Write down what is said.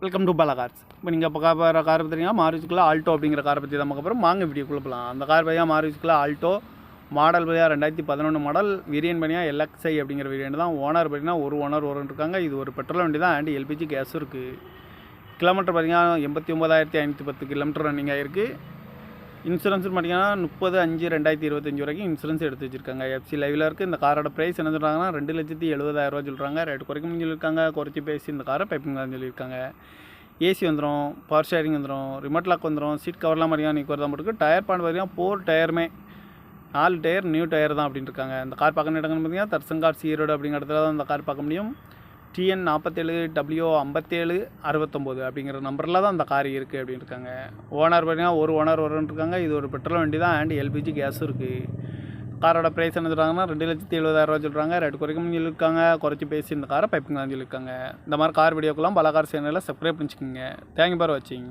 Welcome to Bala cars. இப்போ நீங்கள் இப்போ கார் பார்த்தீங்கன்னா மாருதிக்குள்ள ஆல்டோ அப்படிங்கிற காரை பற்றி தான் பார்க்க போகிறோம். வாங்க வீடியோக்குள்ளே போகலாம். அந்த கார் பையா மாருதிக்குள்ள ஆல்டோ மாடல் பையா 2011 மாடல் வேரியன்ட் பையா LXi அப்படிங்கிற வேரியன்ட் தான். ஓனர் பார்த்தீங்கன்னா ஒரு ஓனர் இருக்காங்க. இது ஒரு பெட்ரோல் வண்டி தான் அண்ட் எல்பிஜி கேஸும் இருக்குது. கிலோமீட்டர் பார்த்தீங்கன்னா 89,510 கிலோமீட்டர் ரன்னிங் ஆகிருக்கு. இன்சூரன்ஸ் பார்த்தீங்கன்னா 30/5/2025 வரைக்கும் இன்சூரன்ஸ் எடுத்து வச்சுருக்காங்க. எஃப்சி லைவில் இருக்குது. இந்த காரோட ப்ரைஸ் என்ன சொல்கிறாங்கன்னா 2,70,000 சொல்கிறாங்க. ரேட் குறைக்கணும்னு சொல்லியிருக்காங்க. குறைச்சி பேசி இந்த காரை பைப்பிங் தான் சொல்லியிருக்காங்க. ஏசி வந்துடும், பவர் ஷேரிங் வந்துடும், ரிமோட் லாக் வந்துடும், சீட் கவர்லாம் பார்த்தீங்கன்னா நீக்கு தான் போட்டுருக்கு. டயர் பாயிண்ட் பார்த்தீங்கன்னா 4 டயருமே 4 டயர் நியூ டயர் தான் அப்படின்னு இருக்காங்க. இந்த கார் பார்க்க இடங்கள்னு பார்த்தீங்கன்னா தர்சங்கார் ஈரோடு அப்படிங்கிற இடத்துல தான் இந்த கார் பார்க்க முடியும். TN 47W5769 அப்படிங்கிற நம்பரில் தான் அந்த கார் இருக்குது அப்படின்னு இருக்காங்க. ஓனர் பார்த்தீங்கன்னா ஒரு ஓனர் இருக்காங்க. இது ஒரு பெட்ரோல் வண்டி தான் அண்ட் எல்பிஜி கேஸும் இருக்குது. காரோட ப்ரைஸ் என்ன சொல்கிறாங்கன்னா 2,70,000 சொல்கிறாங்க. ரேட் குறைக்கணும்னு சொல்லியிருக்காங்க. குறைச்சி பேசி இந்த காரை பைப்பிங் தான் சொல்லியிருக்காங்க. இந்த மாதிரி கார் வீடியோக்கெல்லாம் பல கார் சேனலில் சப்ஸ்கிரைப் பண்ணிச்சுக்கோங்க. தேங்க்யூ ஃபார் வாட்சிங்.